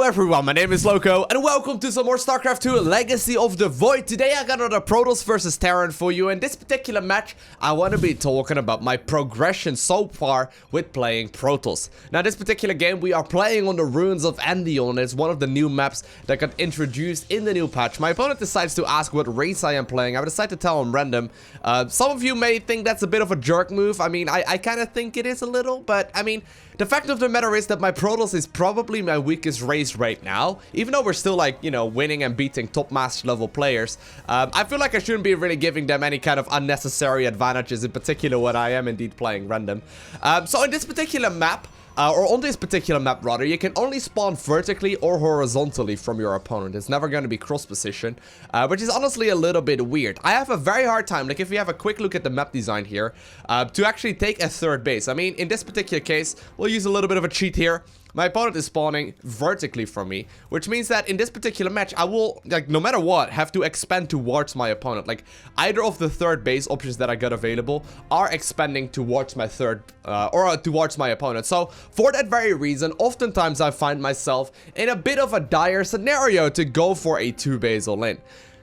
everyone, my name is Lowko, and welcome to some more StarCraft 2 Legacy of the Void. Today I got another Protoss versus Terrand for you. In this particular match, I want to be talking about my progression so far with playing Protoss. Now, this particular game, we are playing on the Ruins of Endion, and it's one of the new maps that got introduced in the new patch. My opponent decides to ask what race I am playing. I decide to tell him random. Some of you may think that's a bit of a jerk move. I mean, I kind of think it is a little, but I mean, the fact of the matter is that my Protoss is probably my weakest race right now. Even though we're still, like, you know, winning and beating top master level players, I feel like I shouldn't be really giving them any kind of unnecessary advantages, in particular when I am indeed playing random. So in this particular map, or on this particular map rather, you can only spawn vertically or horizontally from your opponent. It's never going to be cross position, which is honestly a little bit weird. I have a very hard time, like if you have a quick look at the map design here, to actually take a third base. I mean, in this particular case, we'll use a little bit of a cheat here. My opponent is spawning vertically from me, which means that in this particular match, I will, like, no matter what, have to expand towards my opponent. Like, either of the third base options that I got available are expanding towards my third, or towards my opponent. So, for that very reason, oftentimes I find myself in a bit of a dire scenario to go for a 2-base all-in.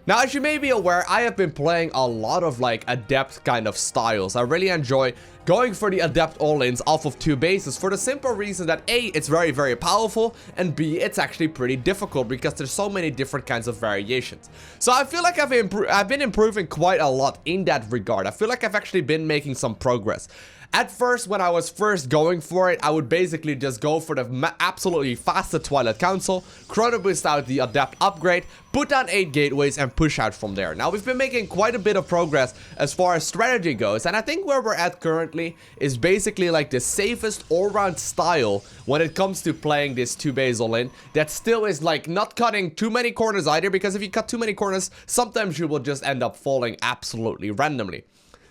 Now, as you may be aware, I have been playing a lot of, like, Adept kind of styles. I really enjoy going for the Adept all-ins off of 2 bases for the simple reason that A, it's very, very powerful, and B, it's actually pretty difficult because there's so many different kinds of variations. So I feel like I've been improving quite a lot in that regard. I feel like I've actually been making some progress. At first, when I was first going for it, I would basically just go for the absolutely fastest Twilight Council, chrono boost out the Adept upgrade, put down 8 gateways, and push out from there. Now, we've been making quite a bit of progress as far as strategy goes, and I think where we're at currently is basically like the safest all-round style when it comes to playing this 2-base all-in that still is like not cutting too many corners either, because if you cut too many corners, sometimes you will just end up falling absolutely randomly.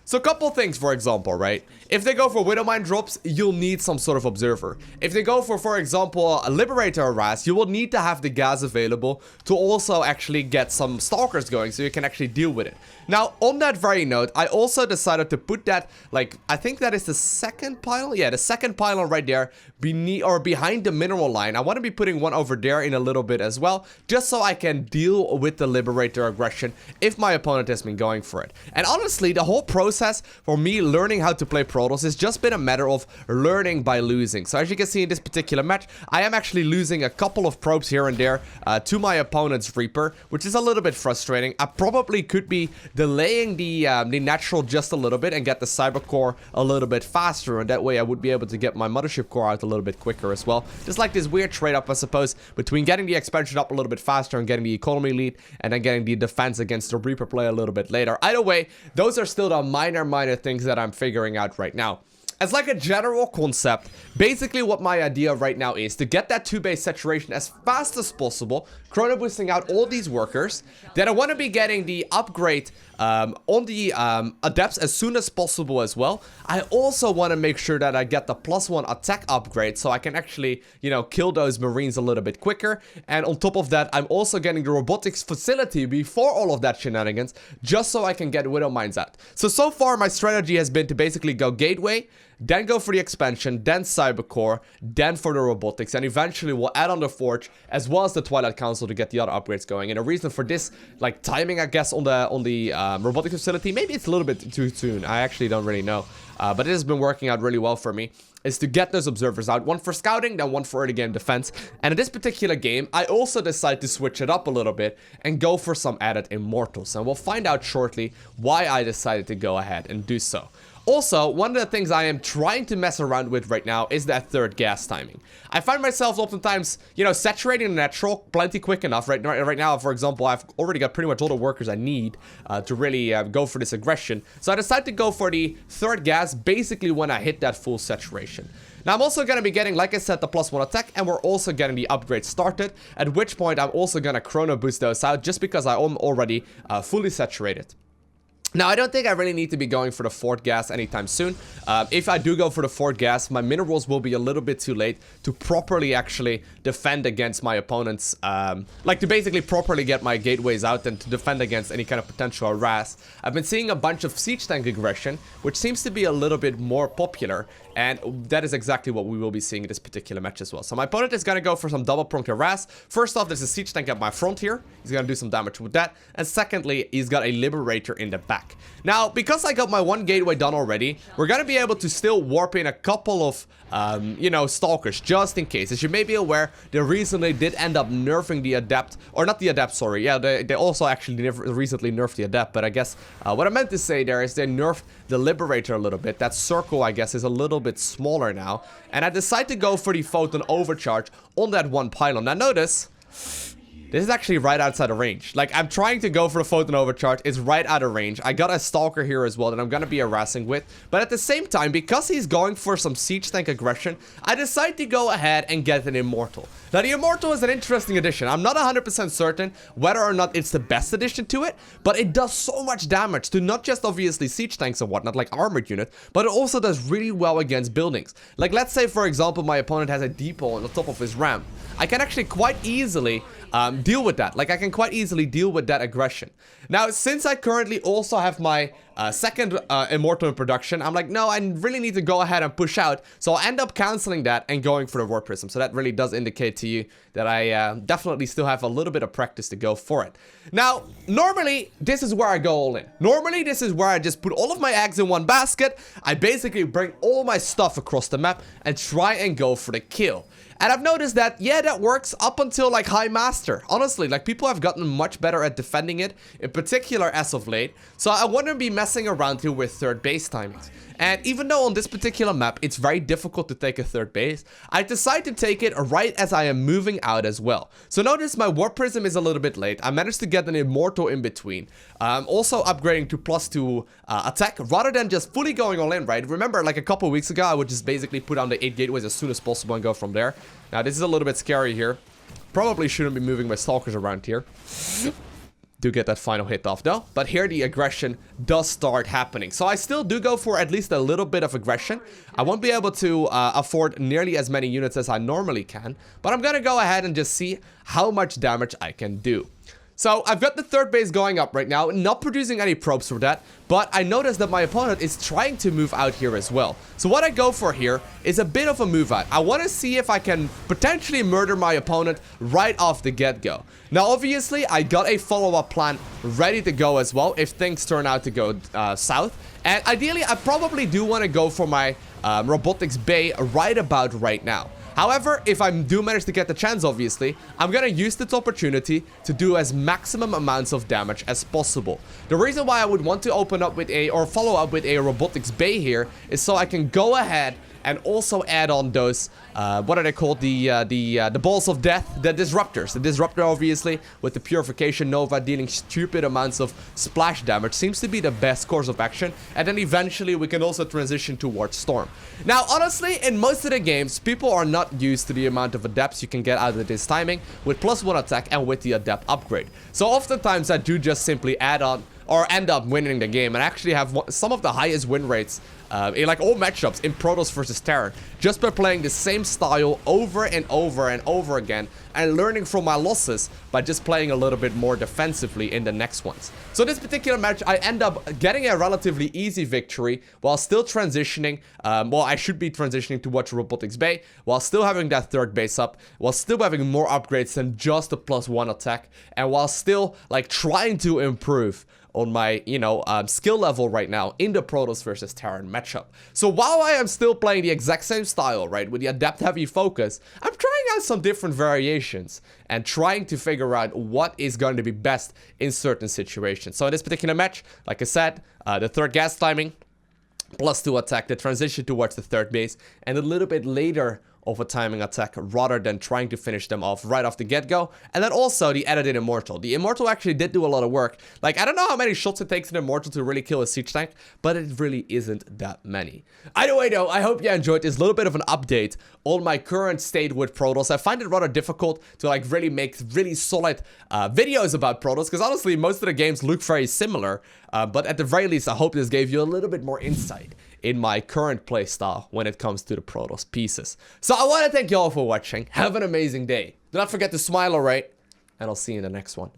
So a couple things, for example, right? If they go for Widowmine drops, you'll need some sort of observer. If they go for example, a Liberator harass, you will need to have the gas available to also actually get some Stalkers going so you can actually deal with it. Now, on that very note, I also decided to put that, like, I think that is the second pylon? Yeah, the second pylon right there beneath or behind the mineral line. I want to be putting one over there in a little bit as well, just so I can deal with the Liberator aggression if my opponent has been going for it. And honestly, the whole process for me learning how to play Protoss has just been a matter of learning by losing. So as you can see in this particular match, I am actually losing a couple of probes here and there to my opponent's Reaper, which is a little bit frustrating. I probably could be delaying the natural just a little bit and get the Cyber Core a little bit faster, and that way I would be able to get my Mothership Core out a little bit quicker as well. Just like this weird trade-off, I suppose, between getting the expansion up a little bit faster and getting the economy lead, and then getting the defense against the Reaper play a little bit later. Either way, those are still the minor things that I'm figuring out right now. As like a general concept, basically what my idea right now is to get that 2-base saturation as fast as possible, chrono boosting out all these workers. Then I want to be getting the upgrade on the Adepts as soon as possible as well. I also want to make sure that I get the +1 attack upgrade so I can actually, you know, kill those Marines a little bit quicker. And on top of that, I'm also getting the robotics facility before all of that shenanigans, just so I can get Widow Mines out. So far my strategy has been to basically go Gateway, then go for the expansion, then Cyber Core, then for the robotics, and eventually we'll add on the Forge as well as the Twilight Council to get the other upgrades going. And the reason for this, like, timing, I guess, on the robotics facility, maybe it's a little bit too soon. I actually don't really know, but it has been working out really well for me, is to get those observers out, one for scouting, then one for early game defense. And in this particular game, I also decided to switch it up a little bit and go for some added Immortals, and we'll find out shortly why I decided to go ahead and do so. Also, one of the things I am trying to mess around with right now is that third gas timing. I find myself oftentimes, you know, saturating the natural plenty quick enough. Right now, for example, I've already got pretty much all the workers I need to really go for this aggression. So I decided to go for the third gas basically when I hit that full saturation. Now, I'm also going to be getting, like I said, the +1 attack, and we're also getting the upgrade started, at which point I'm also going to chrono boost those out just because I am already fully saturated. Now, I don't think I really need to be going for the 4th gas anytime soon. If I do go for the 4th gas, my minerals will be a little bit too late to properly actually defend against my opponents. Like, to basically properly get my gateways out and to defend against any kind of potential harass. I've been seeing a bunch of siege tank aggression, which seems to be a little bit more popular. And that is exactly what we will be seeing in this particular match as well. So my opponent is going to go for some double-pronged harass. First off, there's a siege tank at my front here. He's going to do some damage with that. And secondly, he's got a liberator in the back. Now, because I got my 1 gateway done already, we're going to be able to still warp in a couple of, you know, stalkers, just in case. As you may be aware, they recently did end up nerfing the Adept, or not the Adept, sorry. Yeah, they also actually recently nerfed the Adept, but I guess what I meant to say there is they nerfed the liberator a little bit. That circle, I guess, is a little bit smaller now. And I decided to go for the photon overcharge on that 1 pylon. Now, notice, this is actually right outside of range. Like, I'm trying to go for the photon overcharge. It's right out of range. I got a stalker here as well that I'm going to be harassing with. But at the same time, because he's going for some siege tank aggression, I decide to go ahead and get an immortal. Now, the immortal is an interesting addition. I'm not 100% certain whether or not it's the best addition to it, but it does so much damage to not just obviously siege tanks and whatnot, like armored unit, but it also does really well against buildings. Like, let's say, for example, my opponent has a depot on the top of his ramp. I can actually quite easily deal with that. Like, I can quite easily deal with that aggression. Now, since I currently also have my second immortal in production, I'm like, no, I really need to go ahead and push out. So I'll end up canceling that and going for the Warp Prism. So that really does indicate to you that I definitely still have a little bit of practice to go for it. Now, normally, this is where I go all in. Normally, this is where I just put all of my eggs in one basket. I basically bring all my stuff across the map and try and go for the kill. And I've noticed that, yeah, that works up until, like, High Master. Honestly, like, people have gotten much better at defending it, in particular as of late. So I wouldn't be messing around here with 3rd base timings. And even though on this particular map, it's very difficult to take a 3rd base, I decide to take it right as I am moving out as well. So notice my Warp Prism is a little bit late. I managed to get an Immortal in between. Also upgrading to +2 attack, rather than just fully going all in, right? Remember, like a couple weeks ago, I would just basically put down the 8 gateways as soon as possible and go from there. Now, this is a little bit scary here. Probably shouldn't be moving my stalkers around here. Do get that final hit off though, but here the aggression does start happening. So I still do go for at least a little bit of aggression. I won't be able to afford nearly as many units as I normally can, but I'm gonna go ahead and just see how much damage I can do. So I've got the 3rd base going up right now, not producing any probes for that, but I noticed that my opponent is trying to move out here as well. So what I go for here is a bit of a move out. I want to see if I can potentially murder my opponent right off the get-go. Now, obviously, I got a follow-up plan ready to go as well if things turn out to go south. And ideally, I probably do want to go for my robotics bay right about right now. However, if I do manage to get the chance, obviously, I'm gonna use this opportunity to do as maximum amounts of damage as possible. The reason why I would want to open up with or follow up with a robotics bay here is so I can go ahead and also add on those, what are they called? The balls of death, the disruptors. The disruptor, obviously, with the purification nova dealing stupid amounts of splash damage, seems to be the best course of action. And then eventually we can also transition towards storm. Now, honestly, in most of the games, people are not used to the amount of adepts you can get out of this timing with +1 attack and with the adept upgrade. So oftentimes I do just simply add on or end up winning the game and actually have some of the highest win rates in like all matchups in Protoss versus Terrand, just by playing the same style over and over and over again and learning from my losses by just playing a little bit more defensively in the next ones. So this particular match, I end up getting a relatively easy victory while still transitioning, well, I should be transitioning towards Robotics Bay, while still having that 3rd base up, while still having more upgrades than just a +1 attack, and while still like trying to improve on my, you know, skill level right now in the Protoss versus Terran matchup. So while I am still playing the exact same style, right, with the adept heavy focus, I'm trying out some different variations and trying to figure out what is going to be best in certain situations. So in this particular match, like I said, the 3rd gas timing, +2 attack, the transition towards the 3rd base, and a little bit later over timing attack rather than trying to finish them off right off the get-go. And then also the edited Immortal. The Immortal actually did do a lot of work. Like, I don't know how many shots it takes an Immortal to really kill a siege tank, but it really isn't that many. Either way though, I hope you enjoyed this little bit of an update on my current state with Protoss. I find it rather difficult to like really make really solid videos about Protoss, because honestly most of the games look very similar, but at the very least I hope this gave you a little bit more insight in my current playstyle when it comes to the Protoss pieces. So I want to thank you all for watching. Have an amazing day. Do not forget to smile, alright? And I'll see you in the next one.